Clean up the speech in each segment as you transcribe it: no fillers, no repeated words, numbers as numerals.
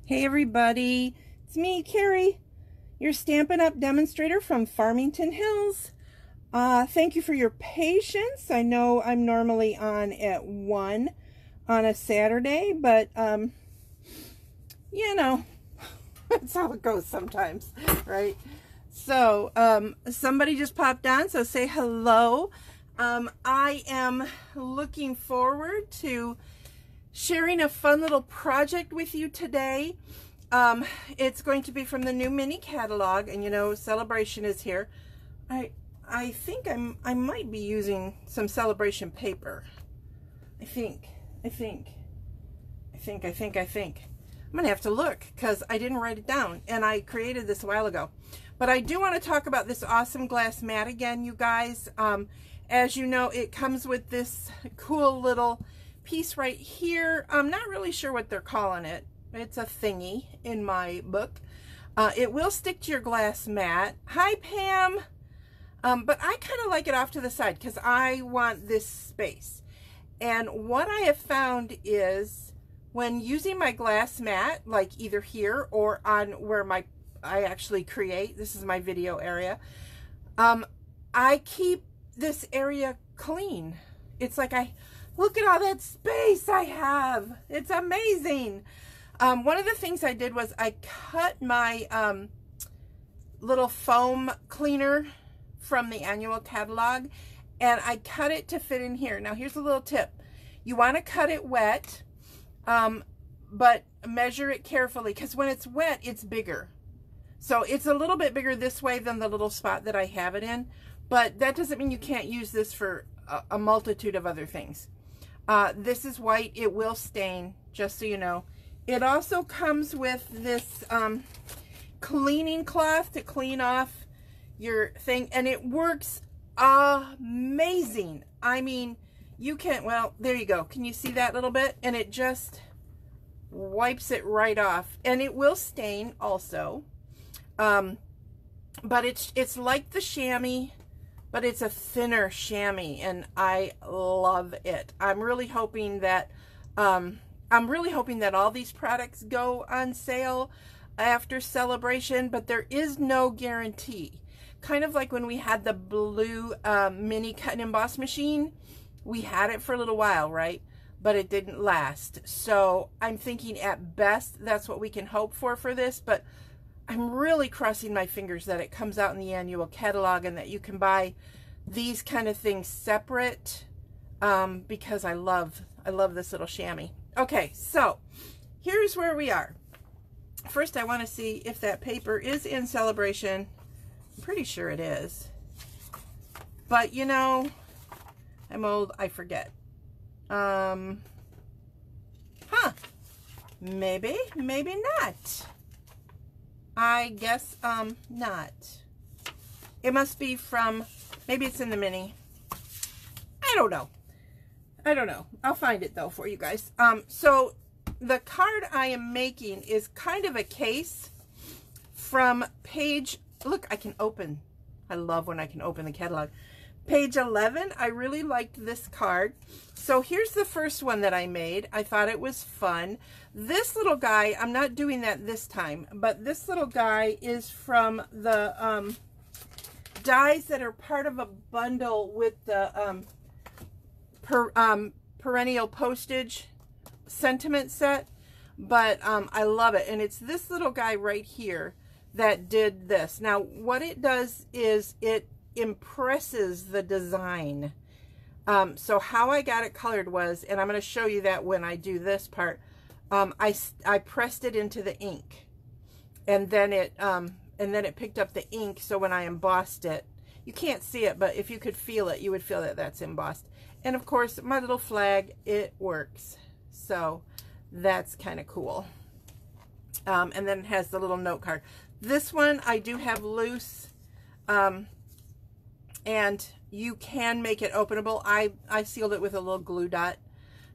Hey everybody, it's me, Carrie, your Stampin' Up! Demonstrator from Farmington Hills. Thank you for your patience. I know I'm normally on at 1 on a Saturday, but, you know, that's how it goes sometimes, right? So, somebody just popped on, so say hello. I am looking forward to sharing a fun little project with you today. It's going to be from the new mini catalog, and you know, Celebration is here. I think I might be using some Celebration paper. I think. I'm gonna have to look because I didn't write it down, and I created this a while ago. But I do want to talk about this awesome glass mat again, you guys. As you know, it comes with this cool little piece right here. I'm not really sure what they're calling it. It's a thingy in my book. It will stick to your glass mat. Hi, Pam. But I kind of like it off to the side because I want this space. And what I have found is when using my glass mat, like either here or on where I actually create, this is my video area, I keep this area clean. It's like look at all that space I have. It's amazing. One of the things I did was I cut my little foam cleaner from the annual catalog, and I cut it to fit in here. Now here's a little tip. You want to cut it wet, but measure it carefully, because when it's wet, it's bigger. So it's a little bit bigger this way than the little spot that I have it in, but that doesn't mean you can't use this for a multitude of other things. This is white. It will stain, just so you know. It also comes with this cleaning cloth to clean off your thing, and it works amazing. I mean, you can't, well, there you go. Can you see that little bit? And it just wipes it right off. And it will stain also. But it's like the chamois, but it's a thinner chamois, and I love it. I'm really hoping that all these products go on sale after Celebration, but there is no guarantee. Kind of like when we had the blue mini cut and emboss machine. We had it for a little while, right? But it didn't last. So I'm thinking at best that's what we can hope for this, but I'm really crossing my fingers that it comes out in the annual catalog and that you can buy these kind of things separate, because I love this little chamois. Okay, so here's where we are. First, I want to see if that paper is in Celebration. I'm pretty sure it is. But, you know, I'm old, I forget. Maybe not. I guess, not. It must be from, maybe it's in the mini. I don't know. I'll find it though for you guys. So the card I am making is kind of a case from page, look, I can open. I love when I can open the catalog. Page 11, I really liked this card. So here's the first one that I made. I thought it was fun. This little guy, I'm not doing that this time, but this little guy is from the dies that are part of a bundle with the perennial postage sentiment set. But I love it, and it's this little guy right here that did this. Now what it does is it impresses the design. So how I got it colored was, and I'm going to show you that when I do this part, I pressed it into the ink, and then it picked up the ink. So when I embossed it, you can't see it, but if you could feel it, you would feel that that's embossed. And of course my little flag, it works. So that's kind of cool. And then it has the little note card. This one I do have loose, and you can make it openable. I sealed it with a little glue dot.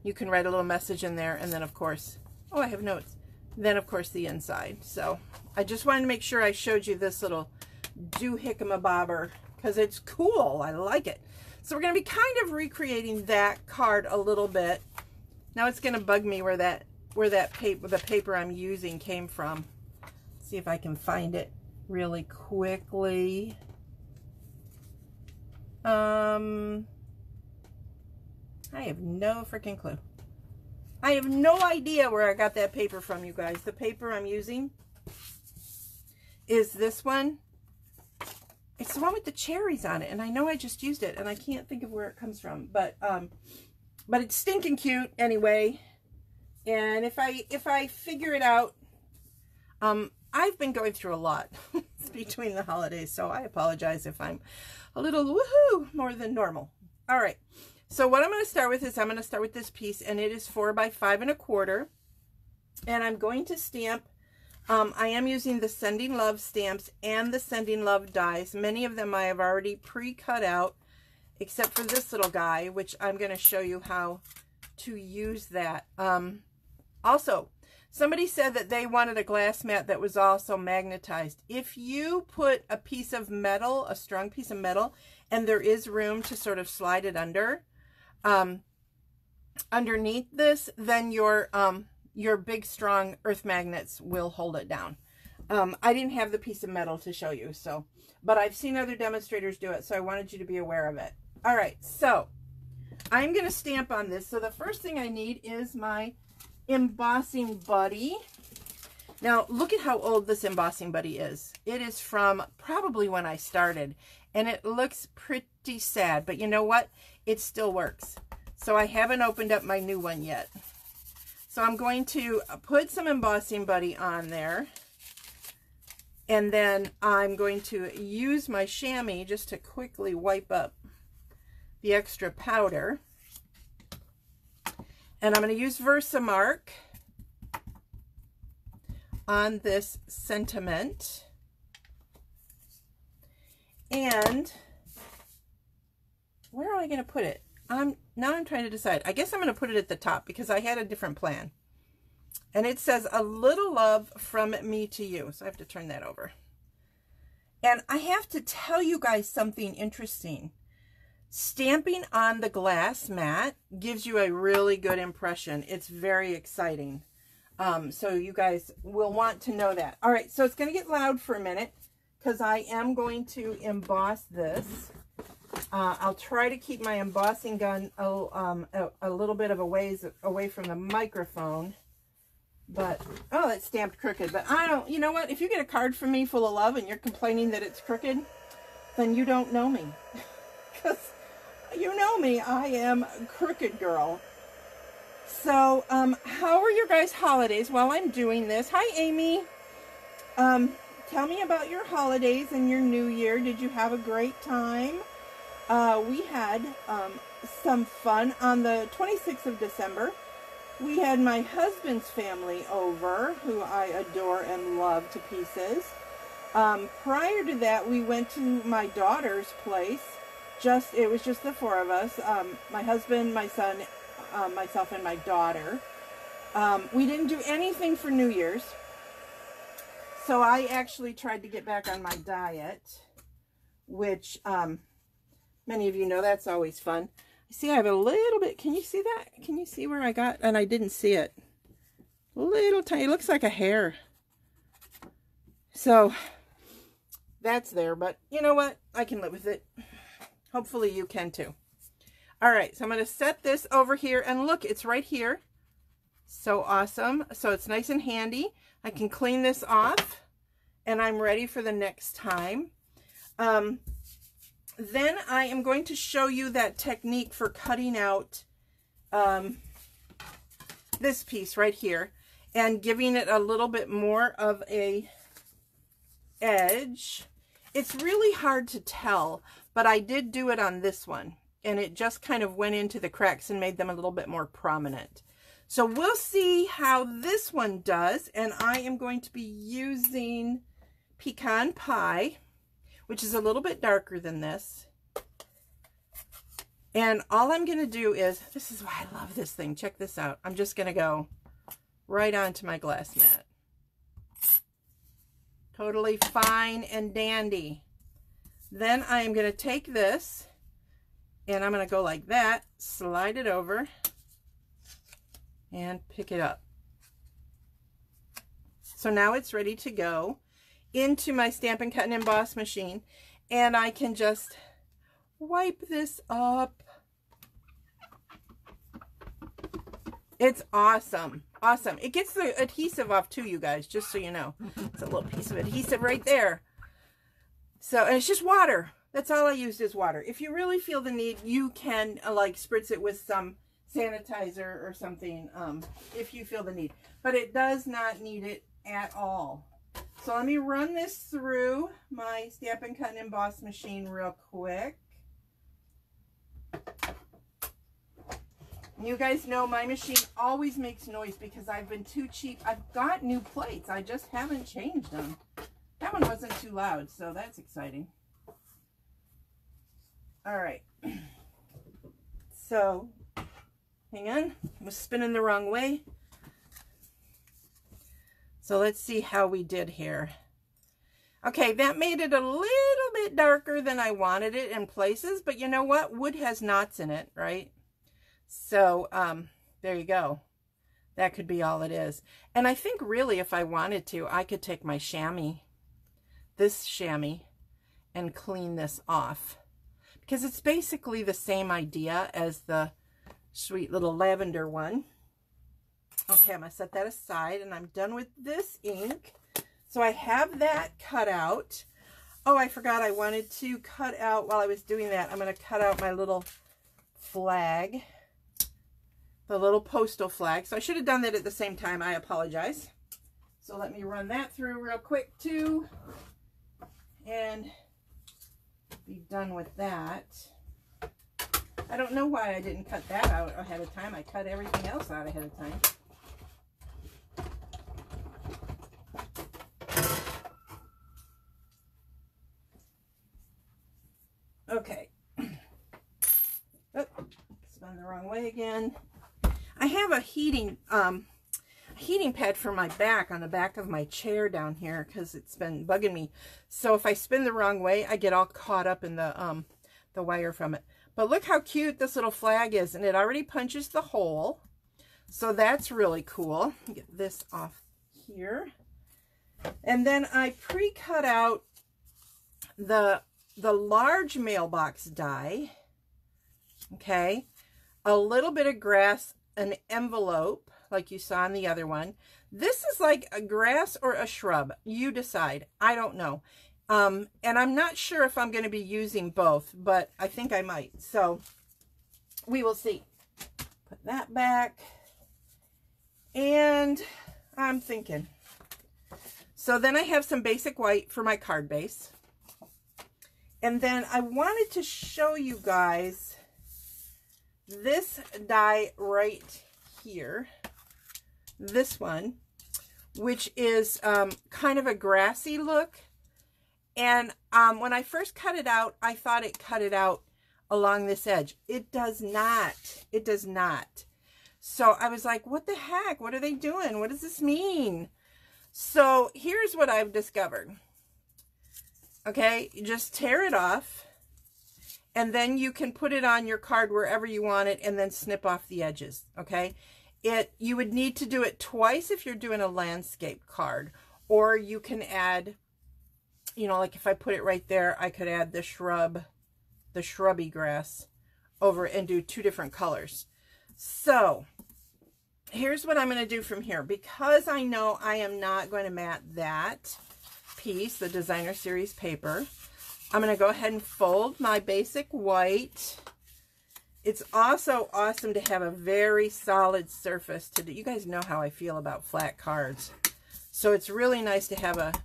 You can write a little message in there, and then of course, oh, I have notes. Then of course the inside. So I just wanted to make sure I showed you this little doohickama-bobber because it's cool. I like it. So we're going to be kind of recreating that card a little bit. Now it's going to bug me where that where that paper, the paper I'm using came from. See if I can find it really quickly. I have no freaking clue. I have no idea where I got that paper from, you guys. The paper I'm using is this one. It's the one with the cherries on it, and I know I just used it, and I can't think of where it comes from, but it's stinking cute anyway. And if I figure it out, I've been going through a lot between the holidays, so I apologize if I'm a little woohoo more than normal. All right, so what I'm going to start with is I'm going to start with this piece, and it is 4 by 5 1/4, and I'm going to stamp. I am using the Sending Love stamps and the Sending Love dies. Many of them I have already pre-cut out, except for this little guy, which I'm going to show you how to use that. Also, somebody said that they wanted a glass mat that was also magnetized. If you put a piece of metal, a strong piece of metal, and there is room to sort of slide it under, underneath this, then your big strong earth magnets will hold it down. I didn't have the piece of metal to show you, so, but I've seen other demonstrators do it, so I wanted you to be aware of it. All right, so I'm going to stamp on this. So the first thing I need is my embossing buddy. Now look at how old this embossing buddy is. It is from probably when I started, and it looks pretty sad, but you know what? It still works. So I haven't opened up my new one yet. So I'm going to put some embossing buddy on there, and then I'm going to use my chamois just to quickly wipe up the extra powder. And I'm going to use Versamark on this sentiment. And where am I going to put it? Now I'm trying to decide. I guess I'm going to put it at the top because I had a different plan. And it says, "A little love from me to you." So I have to turn that over. And I have to tell you guys something interesting. Stamping on the glass mat gives you a really good impression. It's very exciting. So you guys will want to know that. All right, so it's going to get loud for a minute because I am going to emboss this. I'll try to keep my embossing gun a little bit of a ways away from the microphone. But, oh, it's stamped crooked. But I don't, you know what? If you get a card from me full of love and you're complaining that it's crooked, then you don't know me. Because you know me, I am a crooked girl. So, how are your guys' holidays while I'm doing this? Hi, Amy. Tell me about your holidays and your new year. Did you have a great time? We had some fun on the 26th of December. We had my husband's family over, who I adore and love to pieces. Prior to that, we went to my daughter's place. It was just the 4 of us, my husband, my son, myself, and my daughter. We didn't do anything for New Year's. So I actually tried to get back on my diet, which many of you know that's always fun. See, I have a little bit, can you see that? Can you see where I got, and I didn't see it. Little tiny, it looks like a hair. So that's there, but you know what? I can live with it. Hopefully you can too. All right, so I'm going to set this over here, and look, it's right here. So awesome. So it's nice and handy. I can clean this off, and I'm ready for the next time. Then I am going to show you that technique for cutting out this piece right here and giving it a little bit more of a edge. It's really hard to tell, but I did do it on this one, and it just kind of went into the cracks and made them a little bit more prominent. So we'll see how this one does, and I am going to be using Pecan Pie, which is a little bit darker than this. And all I'm going to do is, this is why I love this thing. Check this out. I'm just going to go right onto my glass mat. Totally fine and dandy. Then I am going to take this, and I'm going to go like that, slide it over, and pick it up. So now it's ready to go into my Stampin' Cut and Emboss machine, and I can just wipe this up. It's awesome. Awesome. It gets the adhesive off too, you guys, just so you know. It's a little piece of adhesive right there. So, and it's just water. That's all I used is water. If you really feel the need, you can like spritz it with some sanitizer or something if you feel the need. But it does not need it at all. So let me run this through my Stampin' Cut and Emboss machine real quick. You guys know my machine always makes noise because I've been too cheap. I've got new plates. I just haven't changed them. That one wasn't too loud, so that's exciting. All right. So, hang on. I was spinning the wrong way. So let's see how we did here. Okay, that made it a little bit darker than I wanted it in places, but you know what? Wood has knots in it, right? So, there you go. That could be all it is. And I think really if I wanted to, I could take my chamois, this chamois, and clean this off. Because it's basically the same idea as the sweet little lavender one. Okay, I'm going to set that aside, and I'm done with this ink. So I have that cut out. Oh, I forgot I wanted to cut out, while I was doing that, I'm going to cut out my little flag. The little postal flag. So I should have done that at the same time. I apologize. So let me run that through real quick too. And be done with that. I don't know why I didn't cut that out ahead of time. I cut everything else out ahead of time. Okay. Oh, spun the wrong way again. I have a heating pad for my back on the back of my chair down here because it's been bugging me. So if I spin the wrong way, I get all caught up in the wire from it. But look how cute this little flag is, and it already punches the hole. So that's really cool. Get this off here. And then I pre-cut out the large mailbox die. Okay. A little bit of grass, an envelope like you saw in the other one. This is like a grass or a shrub. You decide. I don't know. And I'm not sure if I'm going to be using both, but I think I might. So we will see. Put that back. And I'm thinking. So then I have some basic white for my card base. And then I wanted to show you guys this die right here, this one, which is kind of a grassy look. And when I first cut it out, I thought it cut it out along this edge. It does not. It does not. So I was like, what the heck? What are they doing? What does this mean? So here's what I've discovered. Okay, you just tear it off. And then you can put it on your card wherever you want it and then snip off the edges, okay? You would need to do it twice if you're doing a landscape card. Or you can add, you know, like if I put it right there, I could add the shrubby grass over and do two different colors. So, here's what I'm going to do from here. Because I know I am not going to mat that piece, the designer series paper, I'm going to go ahead and fold my basic white. It's also awesome to have a very solid surface to do. You guys know how I feel about flat cards. So it's really nice to have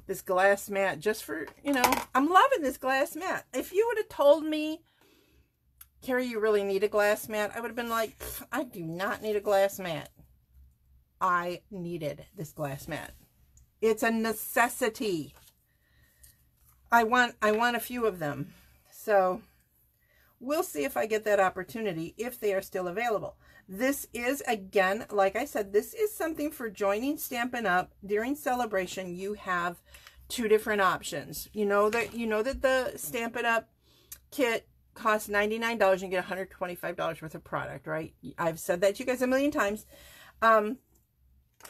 this glass mat just for, you know, I'm loving this glass mat. If you would have told me, Carrie, you really need a glass mat, I would have been like, I do not need a glass mat. I needed this glass mat. It's a necessity. I want a few of them. So we'll see if I get that opportunity, if they are still available. This is, again, like I said, this is something for joining Stampin' Up. During celebration, you have two different options. You know that the Stampin' Up kit costs $99 and get $125 worth of product, right? I've said that to you guys a million times.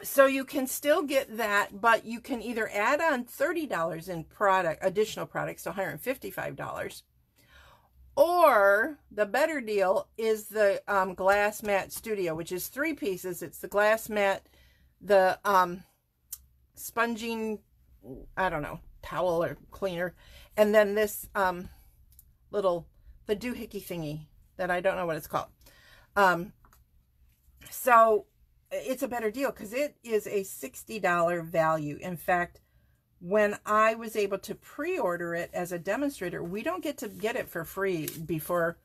So you can still get that, but you can either add on $30 in additional products, so $155, or the better deal is the glass mat studio, which is 3 pieces. It's the glass mat, the sponging, I don't know, towel or cleaner, and then this the doohickey thingy that I don't know what it's called. So it's a better deal because it is a $60 value. In fact, when I was able to pre-order it as a demonstrator, we don't get to get it for free before,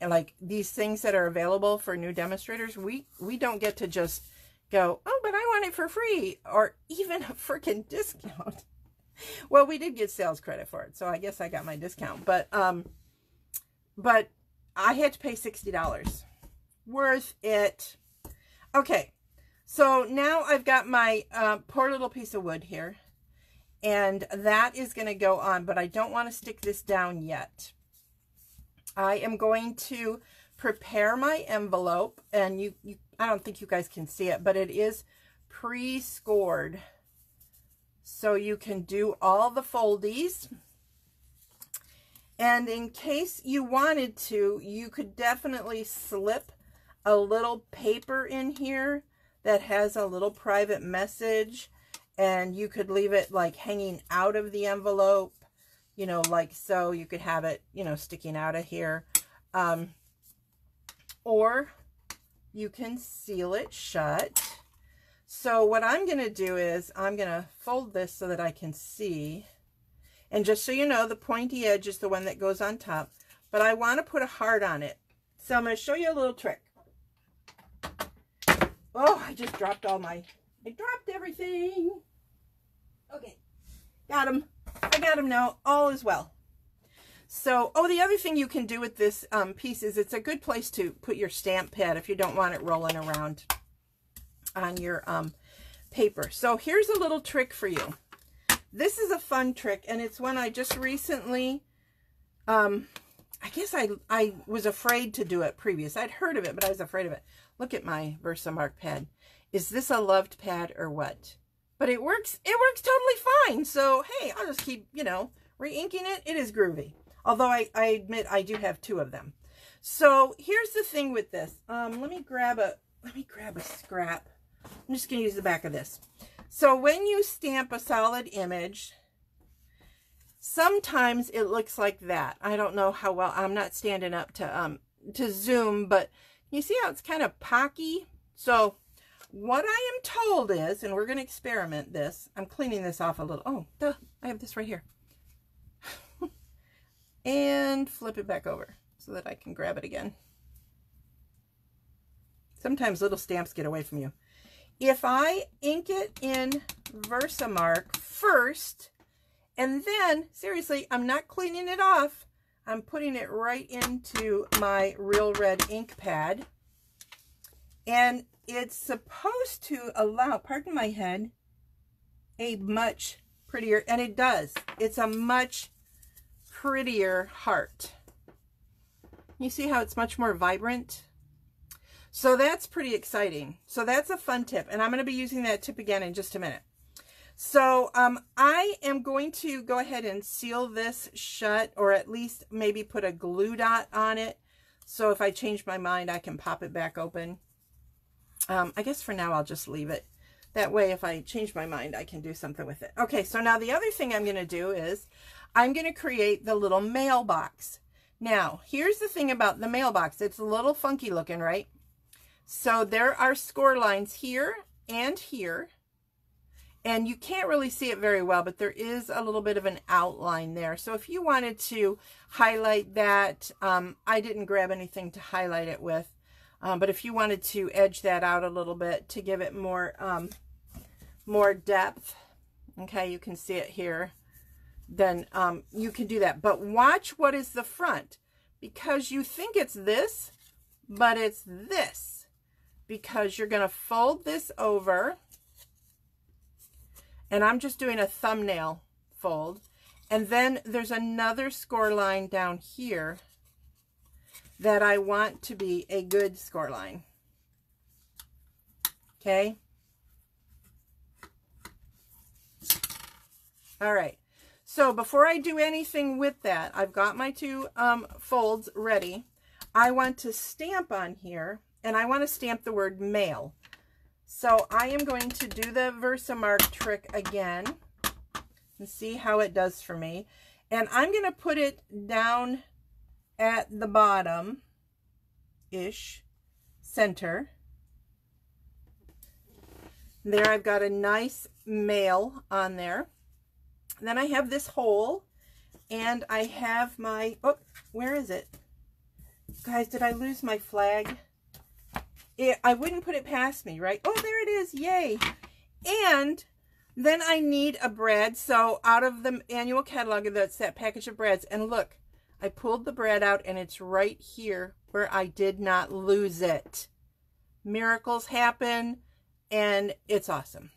like these things that are available for new demonstrators, we don't get to just go, oh, but I want it for free, or even a freaking discount. Well, we did get sales credit for it, so I guess I got my discount, but I had to pay $60. Worth it. Okay, so now I've got my poor little piece of wood here, and that is going to go on, but I don't want to stick this down yet. I am going to prepare my envelope, and I don't think you guys can see it, but it is pre-scored, so you can do all the foldies. And in case you wanted to, you could definitely slip a little paper in here that has a little private message, and you could leave it like hanging out of the envelope, you know, like so. You could have it, you know, sticking out of here, or you can seal it shut. So what I'm going to do is I'm going to fold this so that I can see. And just so you know, the pointy edge is the one that goes on top, but I want to put a heart on it. So I'm going to show you a little trick. Oh, I just dropped I dropped everything. Okay, got them. I got them now. All is well. So, oh, the other thing you can do with this piece is it's a good place to put your stamp pad if you don't want it rolling around on your paper. So here's a little trick for you. This is a fun trick, and it's one I just recently, I guess I was afraid to do it previous. I'd heard of it, but I was afraid of it. Look at my Versamark pad. Is this a loved pad or what? But it works totally fine. So, hey, I'll just keep, you know, re-inking it. It is groovy. Although I admit I do have 2 of them. So here's the thing with this. Let me grab a scrap. I'm just going to use the back of this. So when you stamp a solid image, sometimes it looks like that. I don't know how well, I'm not standing up to zoom, but you see how it's kind of pocky? So what I am told is, and we're going to experiment this. I'm cleaning this off a little. Oh, duh, I have this right here. And flip it back over so that I can grab it again. Sometimes little stamps get away from you. If I ink it in Versamark first, and then, seriously, I'm not cleaning it off. I'm putting it right into my Real Red ink pad. And it's supposed to allow, pardon my head, a much prettier, and it does. It's a much prettier heart. You see how it's much more vibrant? So that's pretty exciting. So that's a fun tip, and I'm going to be using that tip again in just a minute. So I am going to go ahead and seal this shut, or at least maybe put a glue dot on it. So if I change my mind, I can pop it back open. I guess for now I'll just leave it. That way, if I change my mind, I can do something with it. Okay, so now the other thing I'm going to do is I'm going to create the little mailbox. Now, here's the thing about the mailbox. It's a little funky looking, right? So there are score lines here and here. And you can't really see it very well, but there is a little bit of an outline there. So if you wanted to highlight that, I didn't grab anything to highlight it with. But if you wanted to edge that out a little bit to give it more, more depth, okay, you can see it here, then you can do that. But watch what is the front, because you think it's this, but it's this, because you're going to fold this over. And I'm just doing a thumbnail fold. And then there's another score line down here that I want to be a good score line. Okay? All right. So before I do anything with that, I've got my two folds ready. I want to stamp on here, and I want to stamp the word mail. So I am going to do the Versamark trick again and see how it does for me. And I'm going to put it down at the bottom-ish center. There I've got a nice mail on there. Then I have this hole, and I have my, oh, where is it? Guys, did I lose my flag? I wouldn't put it past me, right? Oh, there it is. Yay. And then I need a brad. So out of the annual catalog, that's that package of brads. And look, I pulled the brad out, and it's right here where I did not lose it. Miracles happen, and it's awesome.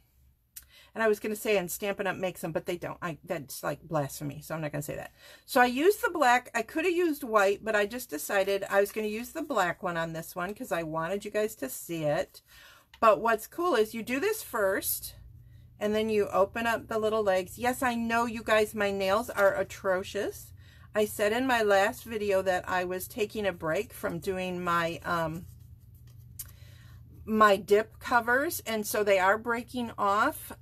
And I was going to say, and Stampin' Up makes them, but they don't. That's like blasphemy, so I'm not going to say that. So I used the black. I could have used white, but I just decided I was going to use the black one on this one because I wanted you guys to see it. But what's cool is you do this first, and then you open up the little legs. Yes, I know, you guys, my nails are atrocious. I said in my last video that I was taking a break from doing my my dip covers, and so they are breaking off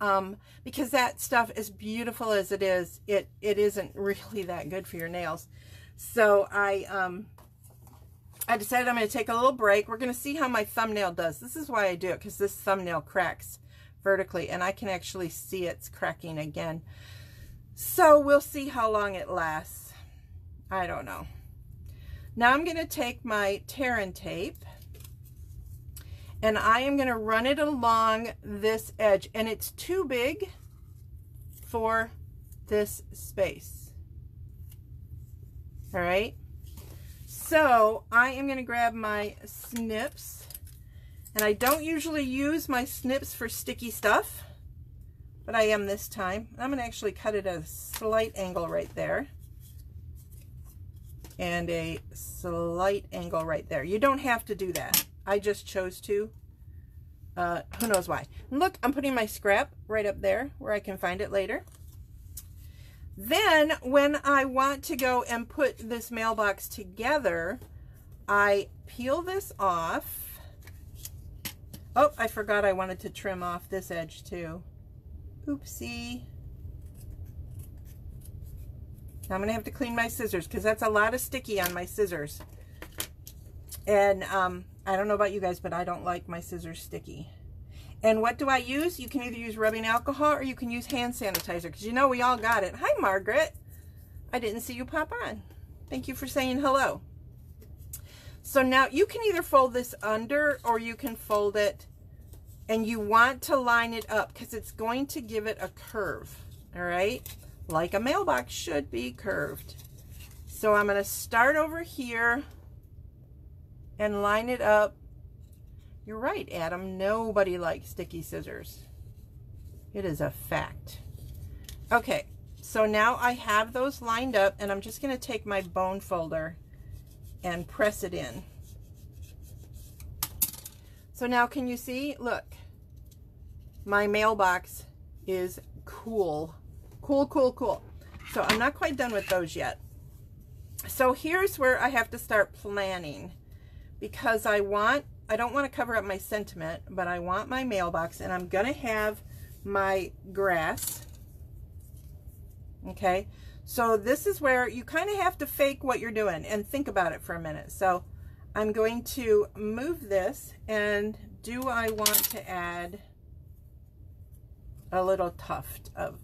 because that stuff, as beautiful as it is, it isn't really that good for your nails. So I decided I'm going to take a little break. We're going to see how my thumbnail does. This is why I do it, because this thumbnail cracks vertically, and I can actually see it's cracking again. So we'll see how long it lasts. I don't know. Now I'm going to take my tear and tape, and I am going to run it along this edge, and it's too big for this space. All right. So I am going to grab my snips, and I don't usually use my snips for sticky stuff, but I am this time. I'm going to actually cut it at a slight angle right there, and a slight angle right there. You don't have to do that. I just chose to. Who knows why. Look, I'm putting my scrap right up there where I can find it later. Then when I want to go and put this mailbox together, I peel this off. Oh, I forgot I wanted to trim off this edge too. Oopsie. Now I'm going to have to clean my scissors because that's a lot of sticky on my scissors. And I don't know about you guys, but I don't like my scissors sticky. And what do I use? You can either use rubbing alcohol or you can use hand sanitizer, because you know we all got it. Hi, Margaret. I didn't see you pop on. Thank you for saying hello. So now you can either fold this under or you can fold it, and you want to line it up because it's going to give it a curve, all right? Like a mailbox should be curved. So I'm going to start over here and line it up. You're right, Adam. Nobody likes sticky scissors. It is a fact. Okay, so now I have those lined up, and I'm just going to take my bone folder and press it in. So now can you see? Look, my mailbox is cool. Cool, cool, cool. So I'm not quite done with those yet. So here's where I have to start planning, because I don't want to cover up my sentiment, but I want my mailbox, and I'm going to have my grass. Okay, so this is where you kind of have to fake what you're doing and think about it for a minute. So I'm going to move this, and do I want to add a little tuft of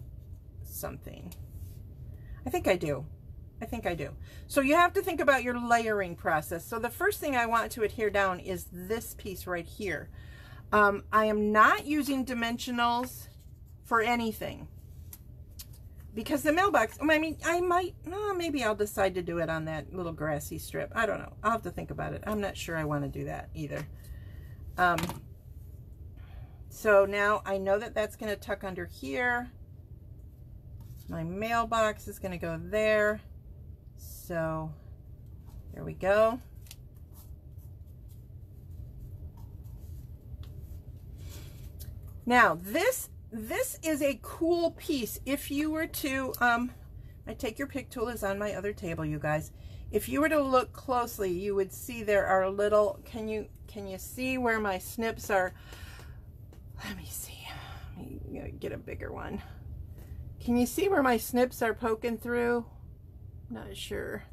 something? I think I do. I think I do. So you have to think about your layering process. So the first thing I want to adhere down is this piece right here. I am not using dimensionals for anything, because the mailbox, I mean, I might, maybe I'll decide to do it on that little grassy strip. I don't know. I'll have to think about it. I'm not sure I want to do that either. So now I know that that's going to tuck under here. My mailbox is going to go there. So there we go. Now this this is a cool piece. If you were to, I take your pick tool is on my other table, you guys. If you were to look closely, you would see there are little, can you see where my snips are? Let me see. Let me get a bigger one. Can you see where my snips are poking through? Not sure.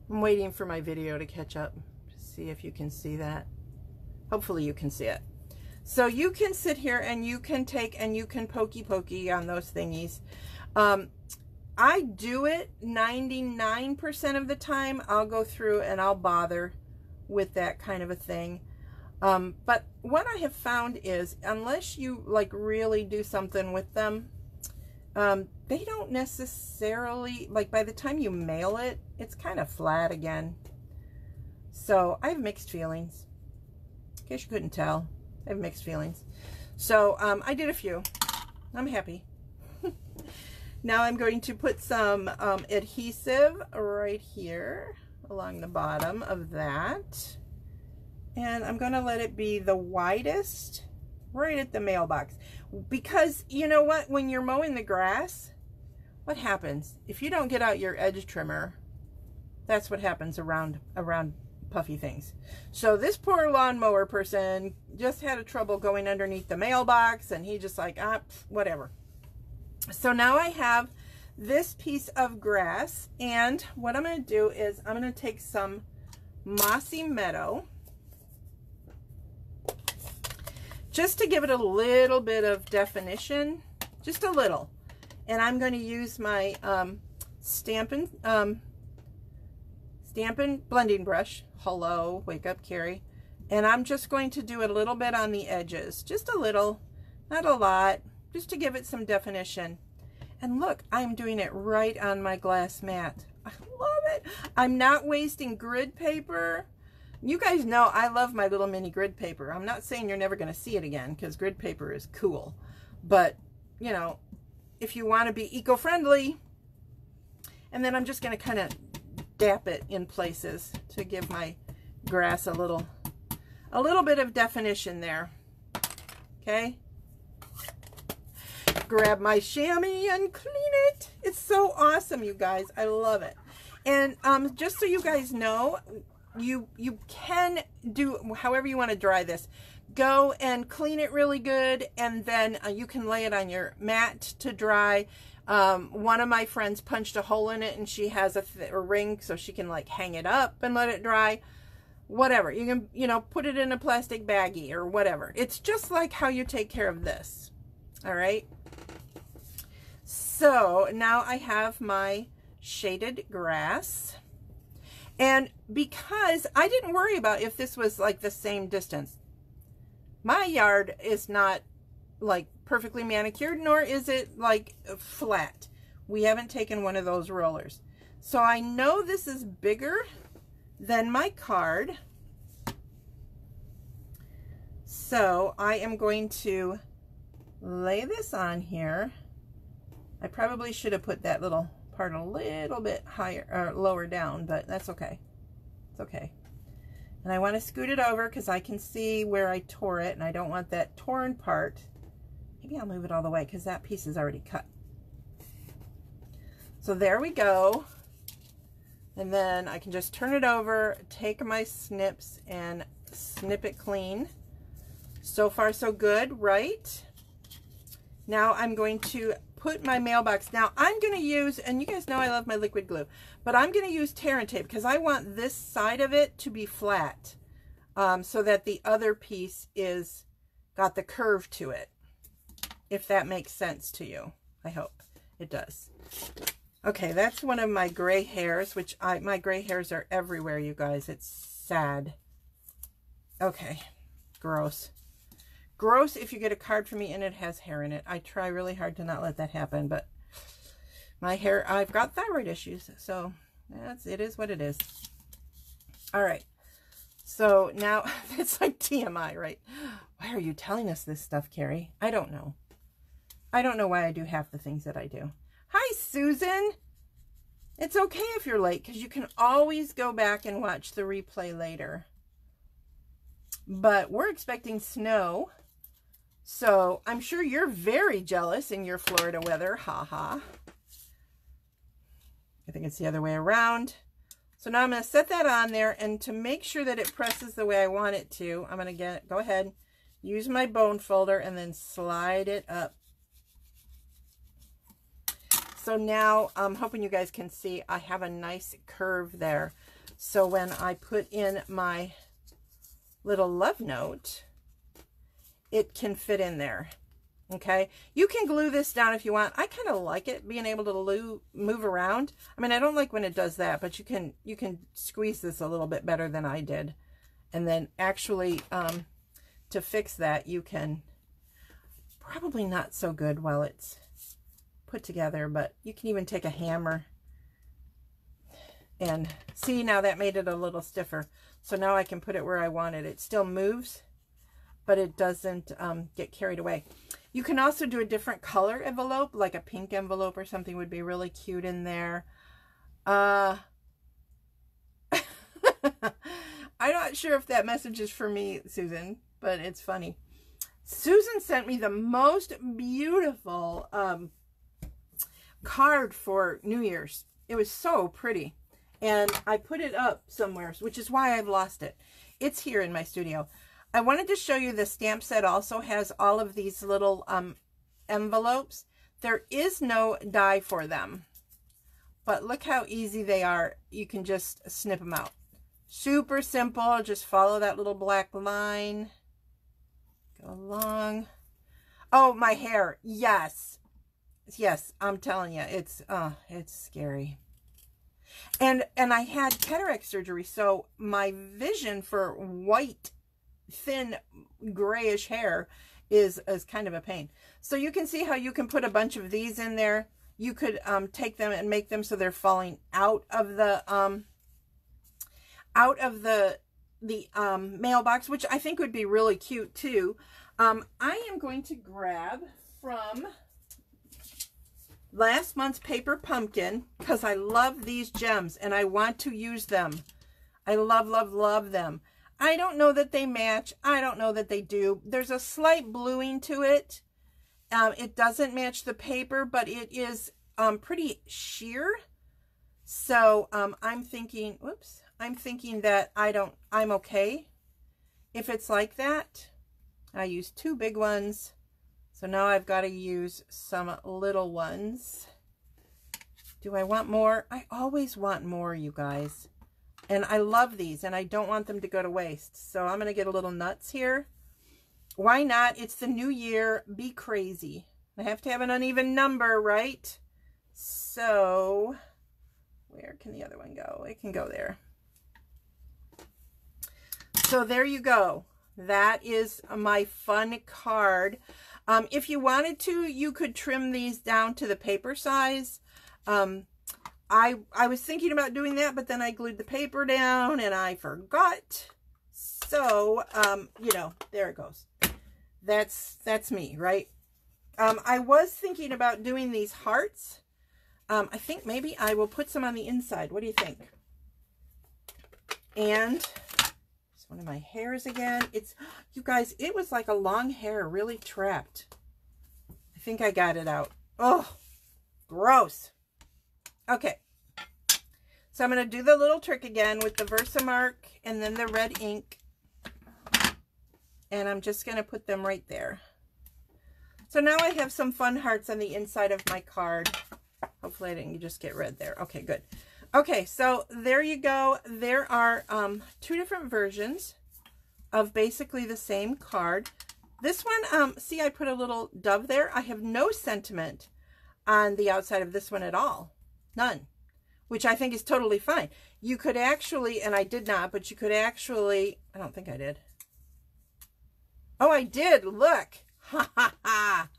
I'm waiting for my video to catch up to see if you can see that. Hopefully you can see it. So you can sit here and you can take and you can pokey on those thingies. I do it 99% of the time. I'll go through and I'll bother with that kind of a thing. But what I have found is, unless you like really do something with them, they don't necessarily, like by the time you mail it, it's kind of flat again. So I have mixed feelings. In case you couldn't tell, I have mixed feelings. So I did a few. I'm happy. Now I'm going to put some adhesive right here along the bottom of that. And I'm going to let it be the widest right at the mailbox. Because you know what? When you're mowing the grass, what happens? If you don't get out your edge trimmer, that's what happens around puffy things. So this poor lawnmower person just had a trouble going underneath the mailbox, and he just like, whatever. So now I have this piece of grass, and what I'm going to do is I'm going to take some Mossy Meadow, just to give it a little bit of definition, just a little. And I'm going to use my Stampin' blending brush. Hello, wake up, Carrie. And I'm just going to do a little bit on the edges, just a little, not a lot, just to give it some definition. And look, I'm doing it right on my glass mat. I love it. I'm not wasting grid paper. You guys know I love my little mini grid paper. I'm not saying you're never going to see it again, because grid paper is cool. But, you know, if you want to be eco-friendly, and then I'm just going to kind of dap it in places to give my grass a little bit of definition there. Okay. Grab my chamois and clean it. It's so awesome, you guys. I love it. And just so you guys know, you can do however you want to dry this. Go and clean it really good, and then you can lay it on your mat to dry. One of my friends punched a hole in it, and she has a ring so she can like hang it up and let it dry. Whatever. You can, you know, put it in a plastic baggie or whatever. It's just like how you take care of this. All right. So now I have my shaded grass. And because I didn't worry about if this was like the same distance. My yard is not like perfectly manicured, nor is it like flat. We haven't taken one of those rollers. So I know this is bigger than my card. So I am going to lay this on here. I probably should have put that little part a little bit higher or lower down, but that's okay. It's okay. And I want to scoot it over because I can see where I tore it, and I don't want that torn part. Maybe I'll move it all the way because that piece is already cut. So there we go. And then I can just turn it over, take my snips and snip it clean. So far so good, right? Now I'm going to put my mailbox. Now I'm going to use, and you guys know I love my liquid glue, but I'm going to use tear and tape because I want this side of it to be flat, so that the other piece is got the curve to it, if that makes sense to you. I hope it does. Okay, that's one of my gray hairs, which my gray hairs are everywhere, you guys. It's sad. Okay, gross. Gross if you get a card from me and it has hair in it. I try really hard to not let that happen, but my hair, I've got thyroid issues, so it is what it is. All right, so now it's like TMI, right? Why are you telling us this stuff, Carrie? I don't know. I don't know why I do half the things that I do. Hi, Susan. It's okay if you're late because you can always go back and watch the replay later. But we're expecting snow. So I'm sure you're very jealous in your Florida weather. Ha ha. I think it's the other way around. So now I'm going to set that on there, and to make sure that it presses the way I want it to, I'm going to go ahead, use my bone folder, and then slide it up. So now I'm hoping you guys can see I have a nice curve there. So when I put in my little love note, it can fit in there. Okay, you can glue this down if you want. I kind of like it being able to move around. I mean, I don't like when it does that, but you can squeeze this a little bit better than I did. And then actually to fix that, you can, probably not so good while it's put together, but you can even take a hammer and see, now that made it a little stiffer. So now I can put it where I want it. It still moves, but it doesn't get carried away. You can also do a different color envelope, like a pink envelope or something would be really cute in there. I'm not sure if that message is for me, Susan, but it's funny. Susan sent me the most beautiful card for New Year's. It was so pretty. And I put it up somewhere, which is why I've lost it. It's here in my studio. I wanted to show you the stamp set also has all of these little envelopes. There is no die for them, but look how easy they are. You can just snip them out. Super simple. Just follow that little black line. Go along. Oh, my hair. Yes. Yes, I'm telling you, it's scary. And I had cataract surgery, so my vision for white, thin, grayish hair is kind of a pain. So you can see how you can put a bunch of these in there. You could take them and make them so they're falling out of the mailbox, which I think would be really cute too. I am going to grab from last month's paper pumpkin because I love these gems and I want to use them. I love, love, love them. I don't know that they match. I don't know that they do. There's a slight bluing to it. It doesn't match the paper, but it is pretty sheer. So I'm thinking, whoops, I'm thinking that I'm okay if it's like that. I used 2 big ones. So now I've got to use some little ones. Do I want more? I always want more, you guys. And I love these, and I don't want them to go to waste. So I'm going to get a little nuts here. Why not? It's the new year. Be crazy. I have to have an uneven number, right? So where can the other one go? It can go there. So there you go. That is my fun card. If you wanted to, you could trim these down to the paper size. I was thinking about doing that, but then I glued the paper down and I forgot. So, you know, there it goes. That's me, right? I was thinking about doing these hearts. I think maybe I will put some on the inside. What do you think? And one of my hairs again. It's, you guys, it was like a long hair really trapped. I think I got it out. Oh, gross. Okay. So I'm going to do the little trick again with the Versamark and then the red ink. And I'm just going to put them right there. So now I have some fun hearts on the inside of my card. Hopefully I didn't just get red there. Okay, good. Okay, so there you go. There are 2 different versions of basically the same card. This one, see, I put a little dove there. I have no sentiment on the outside of this one at all. None. Which I think is totally fine. You could actually, and I did not, but you could actually, I don't think I did. Oh, I did. Look. Ha, ha, ha.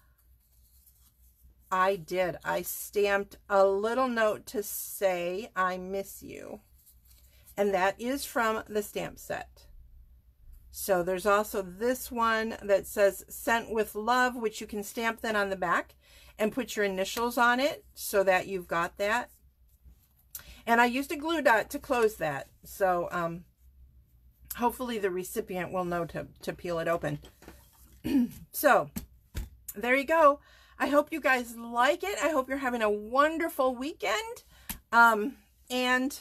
I did. I stamped a little note to say, I miss you. And that is from the stamp set. So there's also this one that says sent with love, which you can stamp then on the back and put your initials on it so that you've got that. And I used a glue dot to close that. So hopefully the recipient will know to peel it open. So there you go. I hope you guys like it. I hope you're having a wonderful weekend. And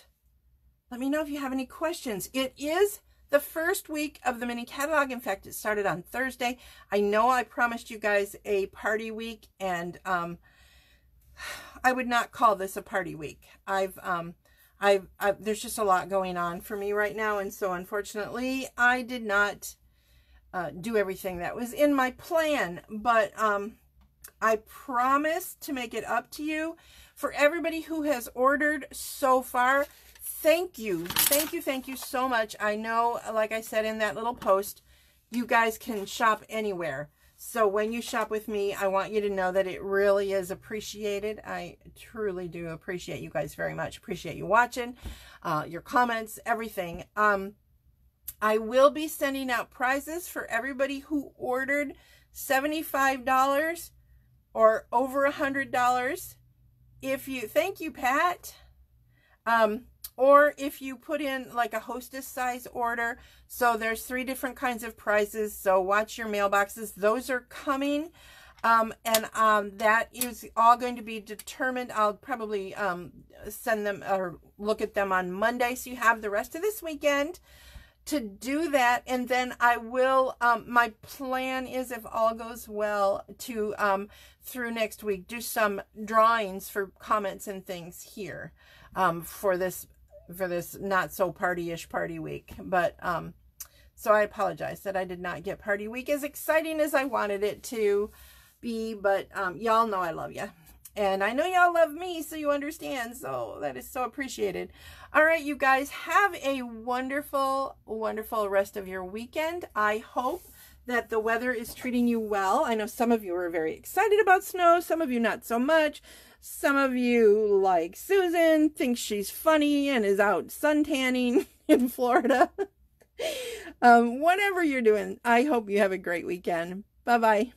let me know if you have any questions. It is the first week of the mini catalog. In fact, it started on Thursday. I know I promised you guys a party week, and I would not call this a party week. There's just a lot going on for me right now, and so unfortunately, I did not do everything that was in my plan. But I promise to make it up to you. For everybody who has ordered so far, thank you. Thank you so much. I know, like I said in that little post, you guys can shop anywhere. So when you shop with me, I want you to know that it really is appreciated. I truly do appreciate you guys very much. Appreciate you watching, your comments, everything. I will be sending out prizes for everybody who ordered $75 or over $100. Thank you, Pat. Or if you put in like a hostess size order. So there's 3 different kinds of prizes. So watch your mailboxes. Those are coming. That is all going to be determined. I'll probably send them or look at them on Monday. So you have the rest of this weekend to do that. And then I will, my plan is, if all goes well, to through next week do some drawings for comments and things here for this not so party-ish party week. But so I apologize that I did not get party week as exciting as I wanted it to be. But y'all know I love you, and I know y'all love me, so you understand. So that is so appreciated. All right, you guys, have a wonderful, wonderful rest of your weekend. I hope that the weather is treating you well. I know some of you are very excited about snow, some of you not so much. Some of you, like Susan, thinks she's funny and is out suntanning in Florida. Whatever you're doing, I hope you have a great weekend. Bye-bye.